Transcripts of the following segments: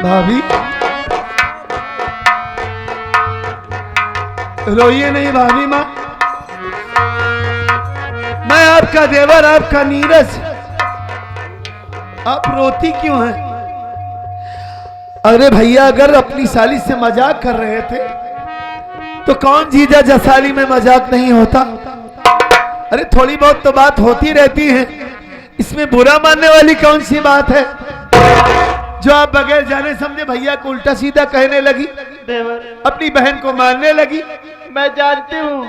भाभी रोइए नहीं भाभी माँ, मैं आपका देवर, आपका नीरज, आप रोती क्यों हैं? अरे भैया अगर अपनी साली से मजाक कर रहे थे तो कौन जीजा जसाली में मजाक नहीं होता? अरे थोड़ी बहुत तो बात होती रहती है, इसमें बुरा मानने वाली कौन सी बात है जो आप बगैर जाने समझे भैया को उल्टा सीधा कहने लगी, देवर अपनी बहन को मारने लगी। मैं जानती हूँ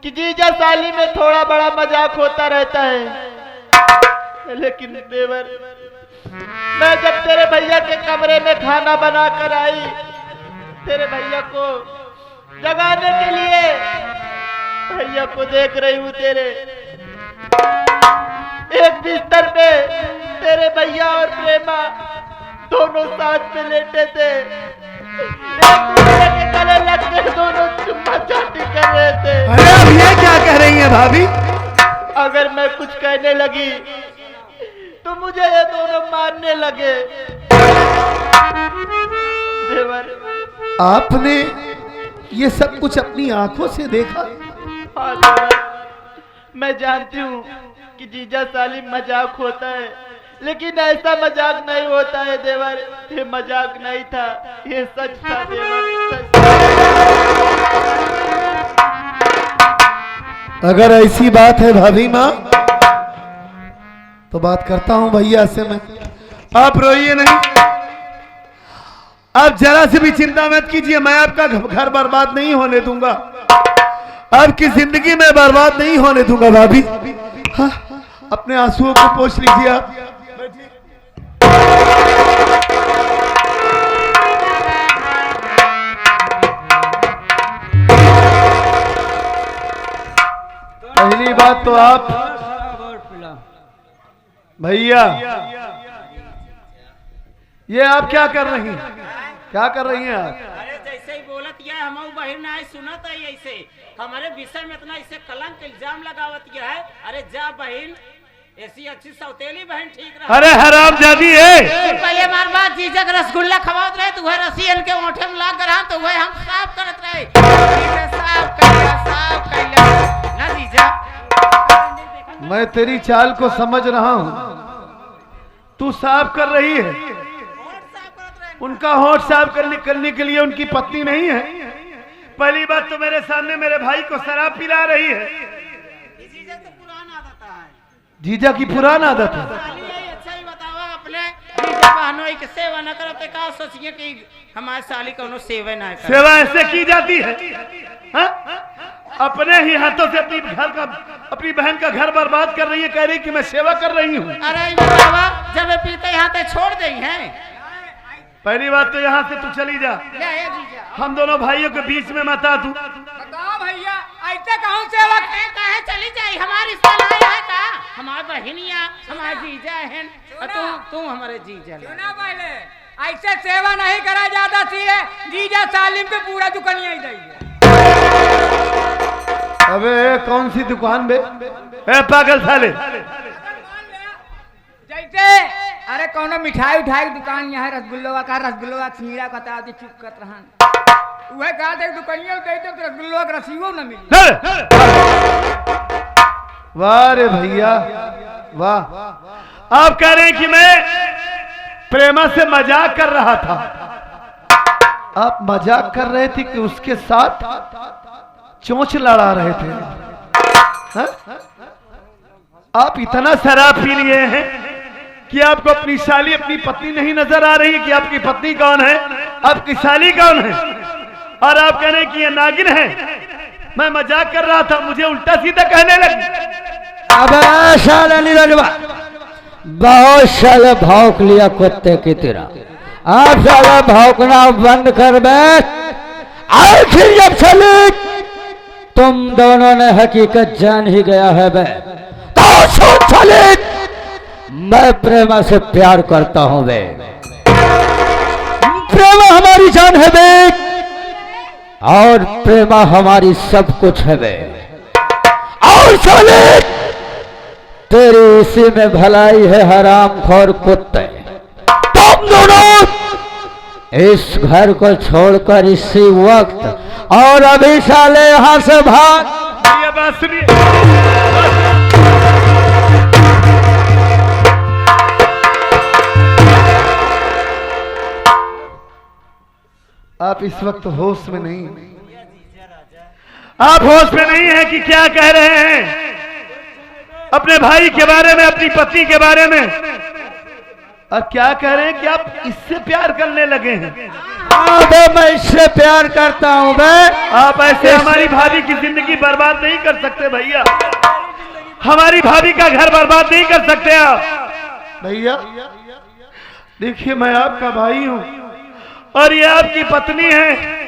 कि जीजा साली में थोड़ा बड़ा मजाक होता रहता है, लेकिन देवर मैं जब तेरे भैया के कमरे में खाना बना कर आई, तेरे भैया को जगाने के लिए भैया को देख रही हूँ, तेरे एक बिस्तर पे तेरे भैया और प्रेमा दोनों साथ में लेटे थे, एक दूसरे के गले लग के दोनों चुम्मा चाटी कर रहे थे। अरे अब ये क्या कह रही हैं भाभी? अगर मैं कुछ कहने लगी तो मुझे ये दोनों मारने लगे। देवर आपने ये सब कुछ अपनी आंखों से देखा? हाँ देवर, मैं जानती हूँ कि जीजा साली मजाक होता है, लेकिन ऐसा मजाक नहीं होता है देवर, ये मजाक नहीं था, ये सच था देवर, सच। अगर ऐसी बात है भाभी माँ तो बात करता हूं भैया से मैं। आप रोइए नहीं, आप जरा से भी चिंता मत कीजिए, मैं आपका घर बर्बाद नहीं होने दूंगा, आपकी जिंदगी में बर्बाद नहीं होने दूंगा भाभी। हाँ, अपने आंसुओं को पोंछ लीजिए आप। पहली बात तो आप भैया, ये आप क्या कर रही हैं? क्या कर रही हैं आप? अरे जैसे ही बोलत है हम बहन आए सुनत है, ऐसे हमारे विषय में इतना इसे कलंक इल्जाम लगावत है। अरे जा बहन, ऐसी अच्छी सौतेली बहन ठीक रहा। अरे हराम जादी है। पहले हमार बात जीजा का रसगुल्ला खवात रहे तो वह रसियन के ओठे में लाग रहा तो वह हम साफ करत रहे, साफ कैला ना जीजा। मैं तेरी चाल को समझ रहा हूं, तू साफ कर रही है, उनका होठ साफ करने के लिए उनकी पत्नी नहीं है। पहली बात तो मेरे सामने मेरे भाई को शराब पिला रही है। जीजा तो पुराना आदत है, जीजा की पुराना आदत है। अच्छा ही बतावा अपने जीजा बहनों की सेवा न करते का सोचिए कि हमारे साली कोनो सेवा ना करे। सेवा ऐसे की जाती है हा? अपने ही हाथों से अपनी बहन का घर बर्बाद कर रही है, कह रही कि मैं सेवा कर रही हूँ। अरे बाबा जब पीते यहाँ पे छोड़ दी हैं। पहली बात तो यहाँ से तू चली जा, हम दोनों भाइयों के बीच में मत आ तू। बताओ भैया ऐसे कहूँ सेवा कहे चली जाए, हमारी सलाह है का हमारे बहनिया हमारे जीजा है, तू हमारे जीजा ना पहले ऐसे सेवा नहीं करा जाता सीधे जीजा सालिम पे पूरा दुकानिया ही देंगे। अबे कौन सी दुकान बे? ए पागल साले, जैसे अरे कौनो मिठाई उठाई दुकान यहाँ रसगुल्ला का सिंगड़ा का ताती चुप कर रहन वह कहा थे दुकानिया कही तो रसगुल्ला का रसीवो न मिले। वाह रे भैया वाह, आप कह रहे हैं कि मैं प्रेमा से मजाक कर रहा था। आप मजाक कर रहे थे कि उसके साथ चोंच लड़ा रहे थे। हा? आप इतना शराब पी लिए हैं कि आपको अपनी साली अपनी पत्नी नहीं नजर आ रही है कि आपकी पत्नी कौन है, आपकी साली कौन है, और आप कह रहे हैं कि ये नागिन है। मैं मजाक कर रहा था, मुझे उल्टा सीधा कहने लगी। अब साला नीरजवा बहुत साल भौंक लिया कुत्ते की तरह, आप साला भौंकना बंद कर बैठ। आखिर जब चली तुम दोनों ने हकीकत जान ही गया है बे, तो सुन चली मैं प्रेमा से प्यार करता हूं बे, प्रेमा हमारी जान है बे, और प्रेमा हमारी सब कुछ है बे। और चली तेरी इसी में भलाई है हरामखोर कुत्ते, तुम दोनों इस घर को छोड़कर इसी वक्त और अभी साले यहाँ से भाग। भैया बात सुनिए। आप इस वक्त होश में नहीं, आप होश में नहीं है कि क्या कह रहे हैं अपने भाई के बारे में, अपनी पत्नी के बारे में। अब क्या कह रहे हैं कि आप इससे प्यार करने लगे हैं। मैं इससे प्यार करता हूँ मैं। आप ऐसे हमारी भाभी की जिंदगी बर्बाद नहीं कर सकते भैया, हमारी भाभी का घर बर्बाद नहीं कर सकते आप। भैया देखिए, मैं आपका भाई हूँ और ये आपकी पत्नी है।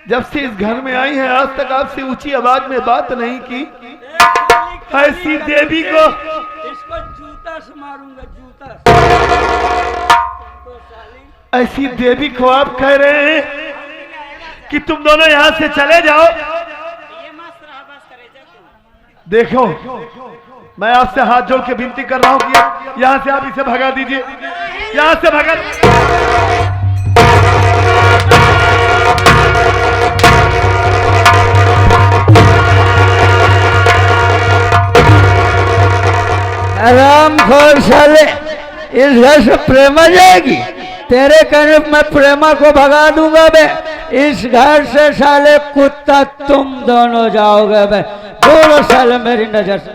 जब से इस घर में आई है आज तक आपसे ऊंची आवाज में बात नहीं की। ऐसी देवी को इसको जूता से मारूंगा, जूता। ऐसी देवी को आप कह रहे हैं कि तुम दोनों यहाँ से चले जाओ। देखो, मैं आपसे हाथ जोड़ के विनती कर रहा हूँ कि यहाँ से आप इसे भगा दीजिए, यहाँ से भगा। आराम खोर साले, इस घर से प्रेमा जाएगी। तेरे कहने मैं प्रेमा को भगा दूंगा बे। इस घर से साले कुत्ता तुम दोनों जाओगे बे। दोनों साले मेरी नजर से।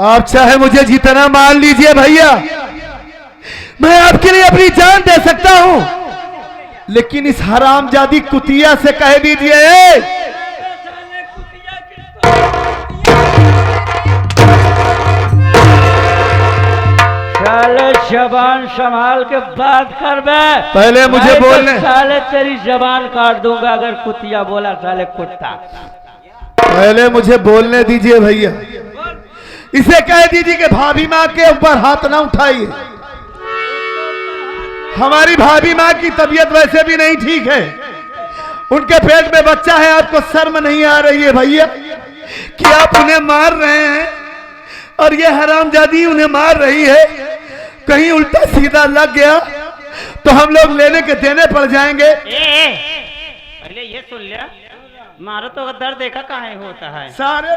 आप चाहे मुझे जितना मान लीजिए भैया, मैं आपके लिए अपनी जान दे सकता हूं, लेकिन इस हरामजादी कुतिया से कह दीजिए साले जबान संभाल के बात कर बे। पहले मुझे बोलने। साले तेरी जबान काट दूंगा अगर कुतिया बोला साले कुत्ता। पहले मुझे बोलने दीजिए भैया। इसे कह दीजिए कि भाभी माँ के ऊपर हाथ ना उठाइए। हमारी भाभी माँ की तबीयत वैसे भी नहीं ठीक है, उनके पेट में बच्चा है। आपको शर्म नहीं आ रही है भैया कि आप उन्हें मार रहे हैं और ये हरामजादी उन्हें मार रही है। कहीं उल्टा सीधा लग गया तो हम लोग लेने के देने पड़ जाएंगे। पहले ये सुन लिया, मारो तो दर्द देखा कहाँ होता है। सारे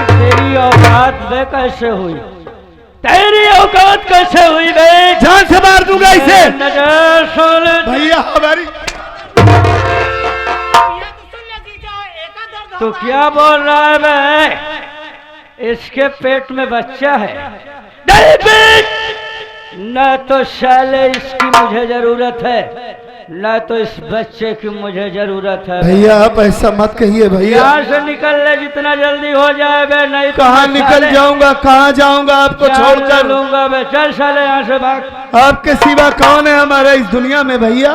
तेरी औकात वे कैसे हुई? तेरी औकात कैसे हुई बे? जान से मार दूंगा इसे। नजर सुन भैया हमारी। तो क्या बोल रहा है बे? इसके पेट में बच्चा है। न तो साले इसकी मुझे जरूरत है, न तो इस बच्चे की मुझे जरूरत है। भैया आप ऐसा मत कहिए भैया। यहाँ से निकल ले जितना जल्दी हो जाए बे, नहीं तो कहाँ निकल जाऊंगा, कहाँ जाऊंगा आपको छोड़कर? लूंगा बे। चल साले यहाँ से भाग। आपके सिवा कौन है हमारे इस दुनिया में भैया?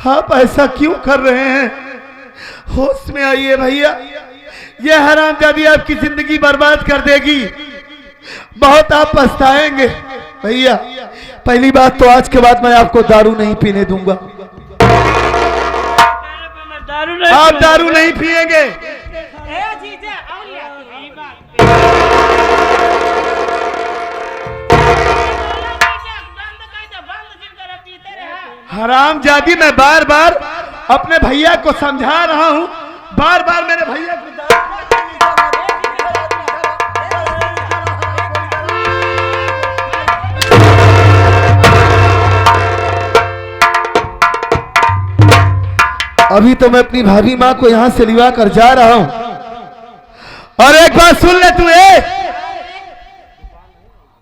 आप ऐसा क्यों कर रहे हैं? होश में आइए भैया। ये हरामजादी आपकी जिंदगी बर्बाद कर देगी, बहुत आप पछताएंगे भैया। पहली बात तो आज के बाद मैं आपको दारू नहीं पीने दूंगा। आप दारू नहीं पिएंगे। हरामजादी, मैं बार बार अपने भैया को समझा रहा हूँ, बार बार मेरे भैया को अभी तो मैं अपनी भाभी माँ को यहाँ से लिवा कर जा रहा हूँ। और एक बात सुन ले तू,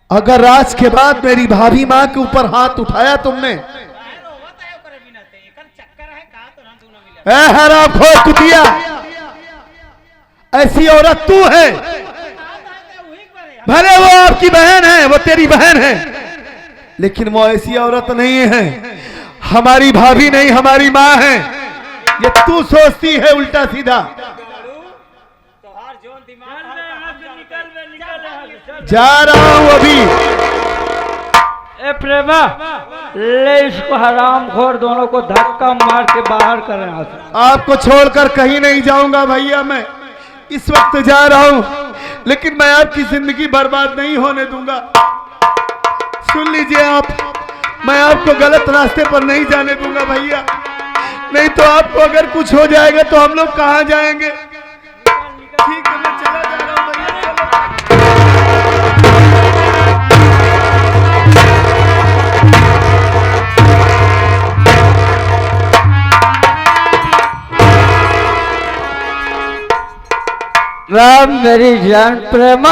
अगर आज के बाद मेरी भाभी माँ के ऊपर हाथ उठाया तुमने, हरामखोर कुतिया, ऐसी औरत तू है। भले वो आपकी बहन है, वो तेरी बहन है, लेकिन वो ऐसी औरत नहीं है। हमारी भाभी नहीं, हमारी माँ है। ये तू सोचती है उल्टा सीधा। जा रहा हूं अभी। प्रेमा, ले इसको हरामखोर दोनों को धक्का मार के बाहर कर यहाँ से। आपको छोड़कर कहीं नहीं जाऊंगा भैया। मैं इस वक्त जा रहा हूं, लेकिन मैं आपकी जिंदगी बर्बाद नहीं होने दूंगा। सुन लीजिए आप, मैं आपको गलत रास्ते पर नहीं जाने दूंगा भैया। नहीं तो आपको अगर कुछ हो जाएगा तो हम लोग कहाँ जाएंगे। ठीक है, मैं चला जा रहा हूं भैया, राम मेरी जान प्रेमा।